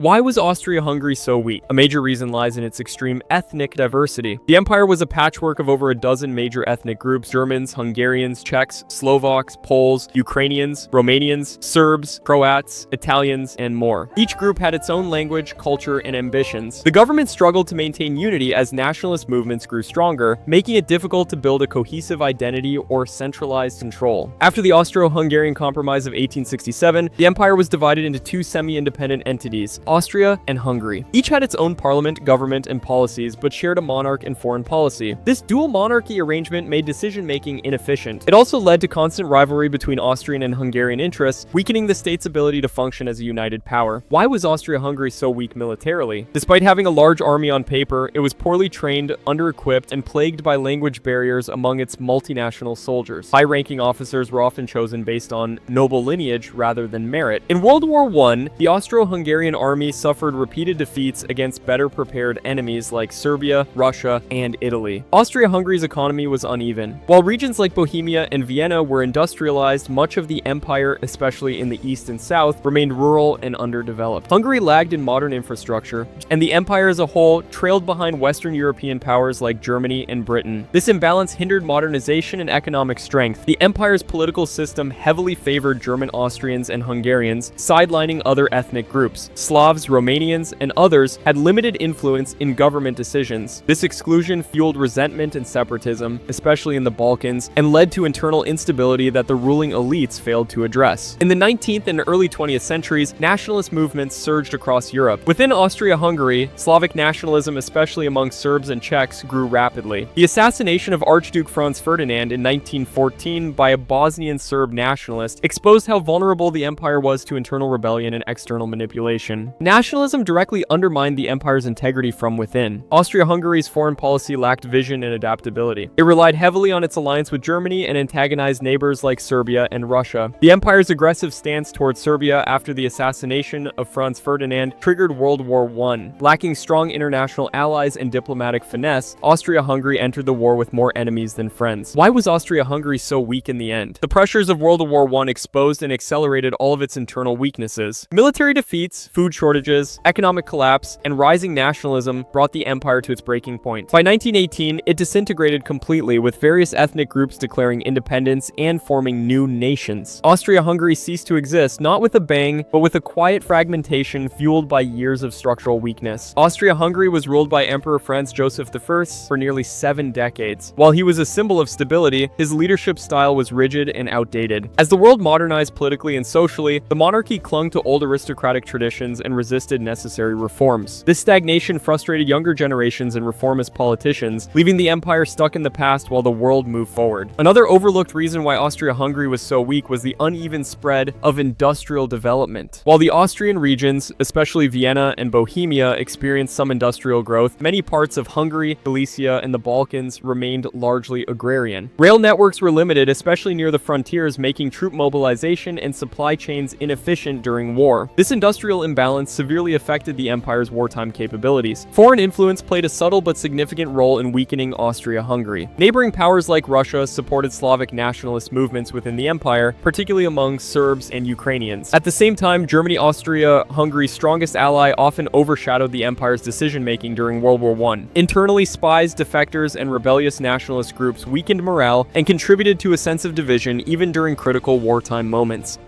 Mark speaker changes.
Speaker 1: Why was Austria Hungary so weak? A major reason lies in its extreme ethnic diversity. The empire was a patchwork of over a dozen major ethnic groups: Germans, Hungarians, Czechs, Slovaks, Poles, Ukrainians, Romanians, Serbs, Croats, Italians, and more. Each group had its own language, culture, and ambitions. The government struggled to maintain unity as nationalist movements grew stronger, making it difficult to build a cohesive identity or centralized control. After the Austro Hungarian Compromise of 1867, the empire was divided into two semi-independent entities: Austria and Hungary. Each had its own parliament, government, and policies, but shared a monarch and foreign policy. This dual monarchy arrangement made decision-making inefficient. It also led to constant rivalry between Austrian and Hungarian interests, weakening the state's ability to function as a united power. Why was Austria-Hungary so weak militarily? Despite having a large army on paper, it was poorly trained, under-equipped, and plagued by language barriers among its multinational soldiers. High-ranking officers were often chosen based on noble lineage rather than merit. In World War I, the Austro-Hungarian army suffered repeated defeats against better prepared enemies like Serbia, Russia, and Italy. Austria-Hungary's economy was uneven. While regions like Bohemia and Vienna were industrialized, much of the empire, especially in the east and south, remained rural and underdeveloped. Hungary lagged in modern infrastructure, and the empire as a whole trailed behind Western European powers like Germany and Britain. This imbalance hindered modernization and economic strength. The empire's political system heavily favored German Austrians and Hungarians, sidelining other ethnic groups. Slavs, Romanians, and others had limited influence in government decisions. This exclusion fueled resentment and separatism, especially in the Balkans, and led to internal instability that the ruling elites failed to address. In the 19th and early 20th centuries, nationalist movements surged across Europe. Within Austria-Hungary, Slavic nationalism, especially among Serbs and Czechs, grew rapidly. The assassination of Archduke Franz Ferdinand in 1914 by a Bosnian Serb nationalist exposed how vulnerable the empire was to internal rebellion and external manipulation. Nationalism directly undermined the empire's integrity from within. Austria-Hungary's foreign policy lacked vision and adaptability. It relied heavily on its alliance with Germany and antagonized neighbors like Serbia and Russia. The empire's aggressive stance towards Serbia after the assassination of Franz Ferdinand triggered World War I. Lacking strong international allies and diplomatic finesse, Austria-Hungary entered the war with more enemies than friends. Why was Austria-Hungary so weak in the end? The pressures of World War I exposed and accelerated all of its internal weaknesses. Military defeats, food shortages, economic collapse, and rising nationalism brought the empire to its breaking point. By 1918, it disintegrated completely, with various ethnic groups declaring independence and forming new nations. Austria-Hungary ceased to exist, not with a bang, but with a quiet fragmentation fueled by years of structural weakness. Austria-Hungary was ruled by Emperor Franz Joseph I for nearly 7 decades. While he was a symbol of stability, his leadership style was rigid and outdated. As the world modernized politically and socially, the monarchy clung to old aristocratic traditions and resisted necessary reforms. This stagnation frustrated younger generations and reformist politicians, leaving the empire stuck in the past while the world moved forward. Another overlooked reason why Austria-Hungary was so weak was the uneven spread of industrial development. While the Austrian regions, especially Vienna and Bohemia, experienced some industrial growth, many parts of Hungary, Galicia, and the Balkans remained largely agrarian. Rail networks were limited, especially near the frontiers, making troop mobilization and supply chains inefficient during war. This industrial imbalance severely affected the empire's wartime capabilities. Foreign influence played a subtle but significant role in weakening Austria-Hungary. Neighboring powers like Russia supported Slavic nationalist movements within the empire, particularly among Serbs and Ukrainians. At the same time, Germany, Austria-Hungary's strongest ally, often overshadowed the empire's decision-making during World War I. Internally, spies, defectors, and rebellious nationalist groups weakened morale and contributed to a sense of division even during critical wartime moments.